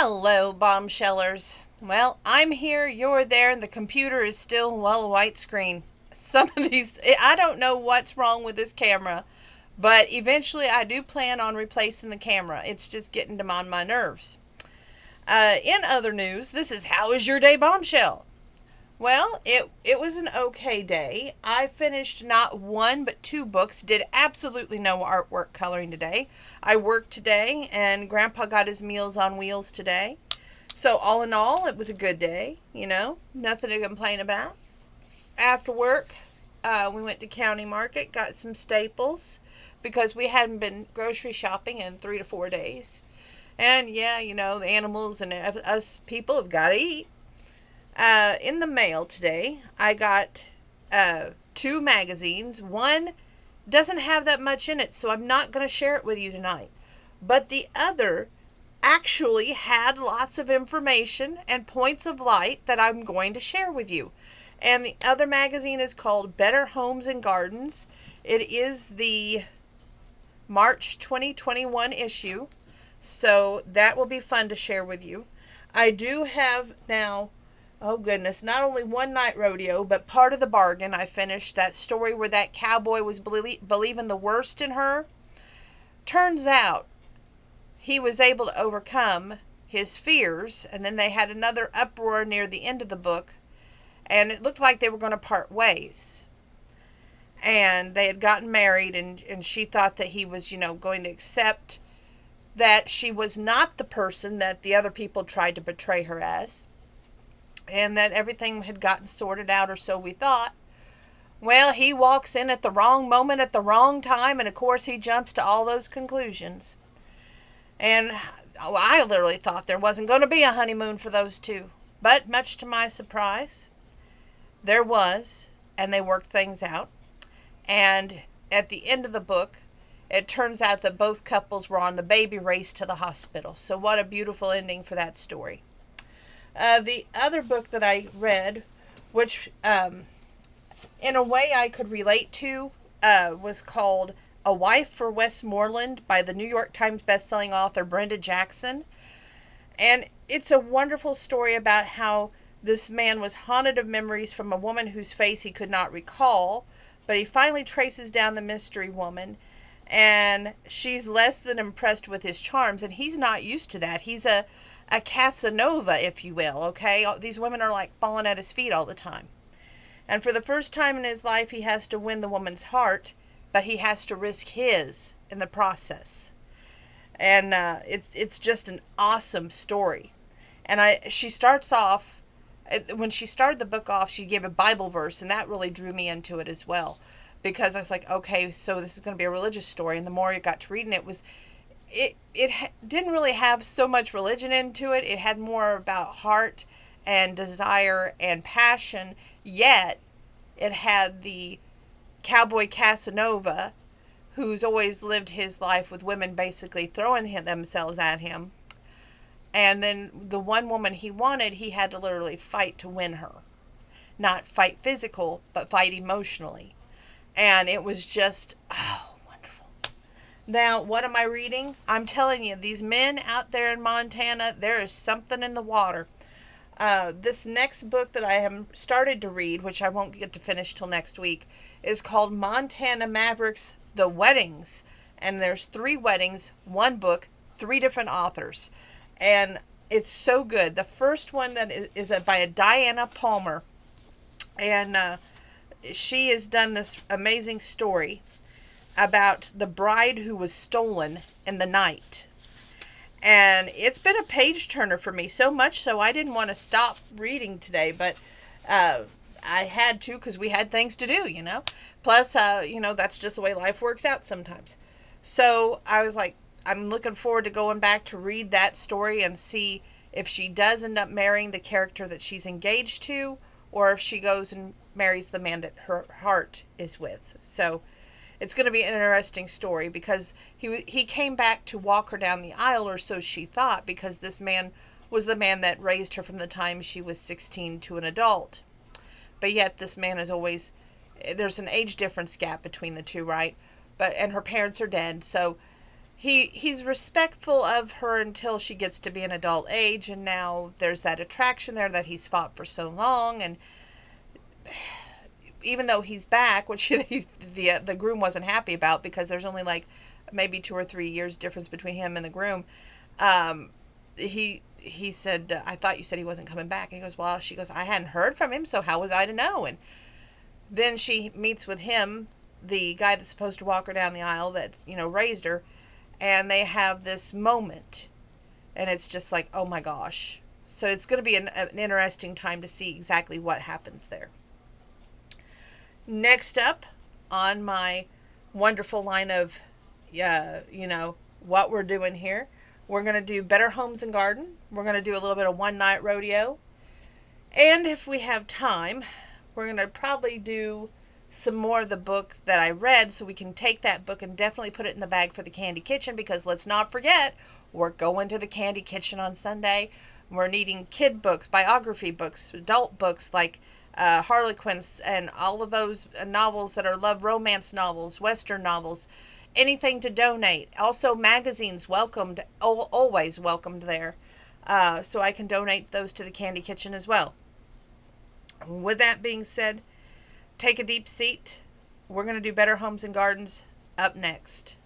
Hello, bombshellers. Well, I'm here, you're there, and the computer is still, well, a white screen. Some of these, I don't know what's wrong with this camera, but eventually I do plan on replacing the camera. It's just getting on my nerves. In other news, this is How Is Your Day, Bombshell? Well, it was an okay day. I finished not one but two books, did absolutely no artwork coloring today. I worked today, and Grandpa got his Meals on Wheels today. So all in all, it was a good day, nothing to complain about. After work, we went to County Market, got some staples, because we hadn't been grocery shopping in 3 to 4 days. And yeah, the animals and us people have got to eat. In the mail today, I got two magazines. One doesn't have that much in it, so I'm not going to share it with you tonight. But the other actually had lots of information and points of light that I'm going to share with you. And the other magazine is called Better Homes and Gardens. It is the March 2021 issue, so that will be fun to share with you. I do have now, oh goodness, not only One Night Rodeo, but Part of the Bargain. I finished that story where that cowboy was believing the worst in her. Turns out he was able to overcome his fears, and then they had another uproar near the end of the book, and it looked like they were going to part ways. And they had gotten married, and she thought that he was, going to accept that she was not the person that the other people tried to portray her as, and that everything had gotten sorted out, or so we thought. Well, he walks in at the wrong moment at the wrong time, and of course he jumps to all those conclusions. And I literally thought there wasn't going to be a honeymoon for those two. But much to my surprise, there was, and they worked things out. And at the end of the book, it turns out that both couples were on the baby race to the hospital. So what a beautiful ending for that story. The other book that I read, which in a way I could relate to, was called A Wife for Westmoreland by the New York Times bestselling author Brenda Jackson. And it's a wonderful story about how this man was haunted of memories from a woman whose face he could not recall, but he finally traces down the mystery woman, and she's less than impressed with his charms, and he's not used to that. He's a Casanova, if you will, okay? These women are like falling at his feet all the time. And for the first time in his life, he has to win the woman's heart, but he has to risk his in the process. And it's just an awesome story. And she starts off, when she started the book off, she gave a Bible verse, and that really drew me into it as well. Because I was like, okay, so this is going to be a religious story. And the more I got to reading it, it didn't really have so much religion into it. It had more about heart and desire and passion, yet it had the cowboy Casanova, who's always lived his life with women basically throwing themselves at him. And then the one woman he wanted, he had to literally fight to win her. Not fight physical, but fight emotionally. And it was just, wonderful. Now, what am I reading? I'm telling you, these men out there in Montana, there is something in the water. This next book that I have started to read, which I won't get to finish till next week, is called Montana Mavericks, The Weddings. And there's 3 weddings, 1 book, 3 different authors. And it's so good. The first one that is by a Diana Palmer. And she has done this amazing story about the bride who was stolen in the night. And it's been a page turner for me, so much so I didn't want to stop reading today, but I had to because we had things to do, Plus, that's just the way life works out sometimes. So I was like, I'm looking forward to going back to read that story and see if she does end up marrying the character that she's engaged to, or if she goes and marries the man that her heart is with. So it's going to be an interesting story because he came back to walk her down the aisle, or so she thought, because this man was the man that raised her from the time she was 16 to an adult. But yet this man is always, there's an age difference gap between the two, right? And her parents are dead, so he's respectful of her until she gets to be an adult age, and now there's that attraction there that he's fought for so long. And even though he's back, which the groom wasn't happy about, because there's only like maybe 2 or 3 years difference between him and the groom. um, he said, I thought you said he wasn't coming back. And he goes, well, she goes, I hadn't heard from him, so how was I to know? And then she meets with him, the guy that's supposed to walk her down the aisle, that's, raised her, and they have this moment, and it's just like, oh my gosh. So it's going to be an interesting time to see exactly what happens there. Next up on my wonderful line of, what we're doing here, we're going to do Better Homes and Garden. We're going to do a little bit of One Night Rodeo. And if we have time, we're going to probably do some more of the book that I read, so we can take that book and definitely put it in the bag for the Candy Kitchen, because let's not forget, we're going to the Candy Kitchen on Sunday. We're needing kid books, biography books, adult books like Harlequins, and all of those novels that are love romance novels, Western novels, anything to donate. Also, magazines welcomed, always welcomed there. So I can donate those to the Candy Kitchen as well. With that being said, take a deep seat. We're going to do Better Homes and Gardens up next.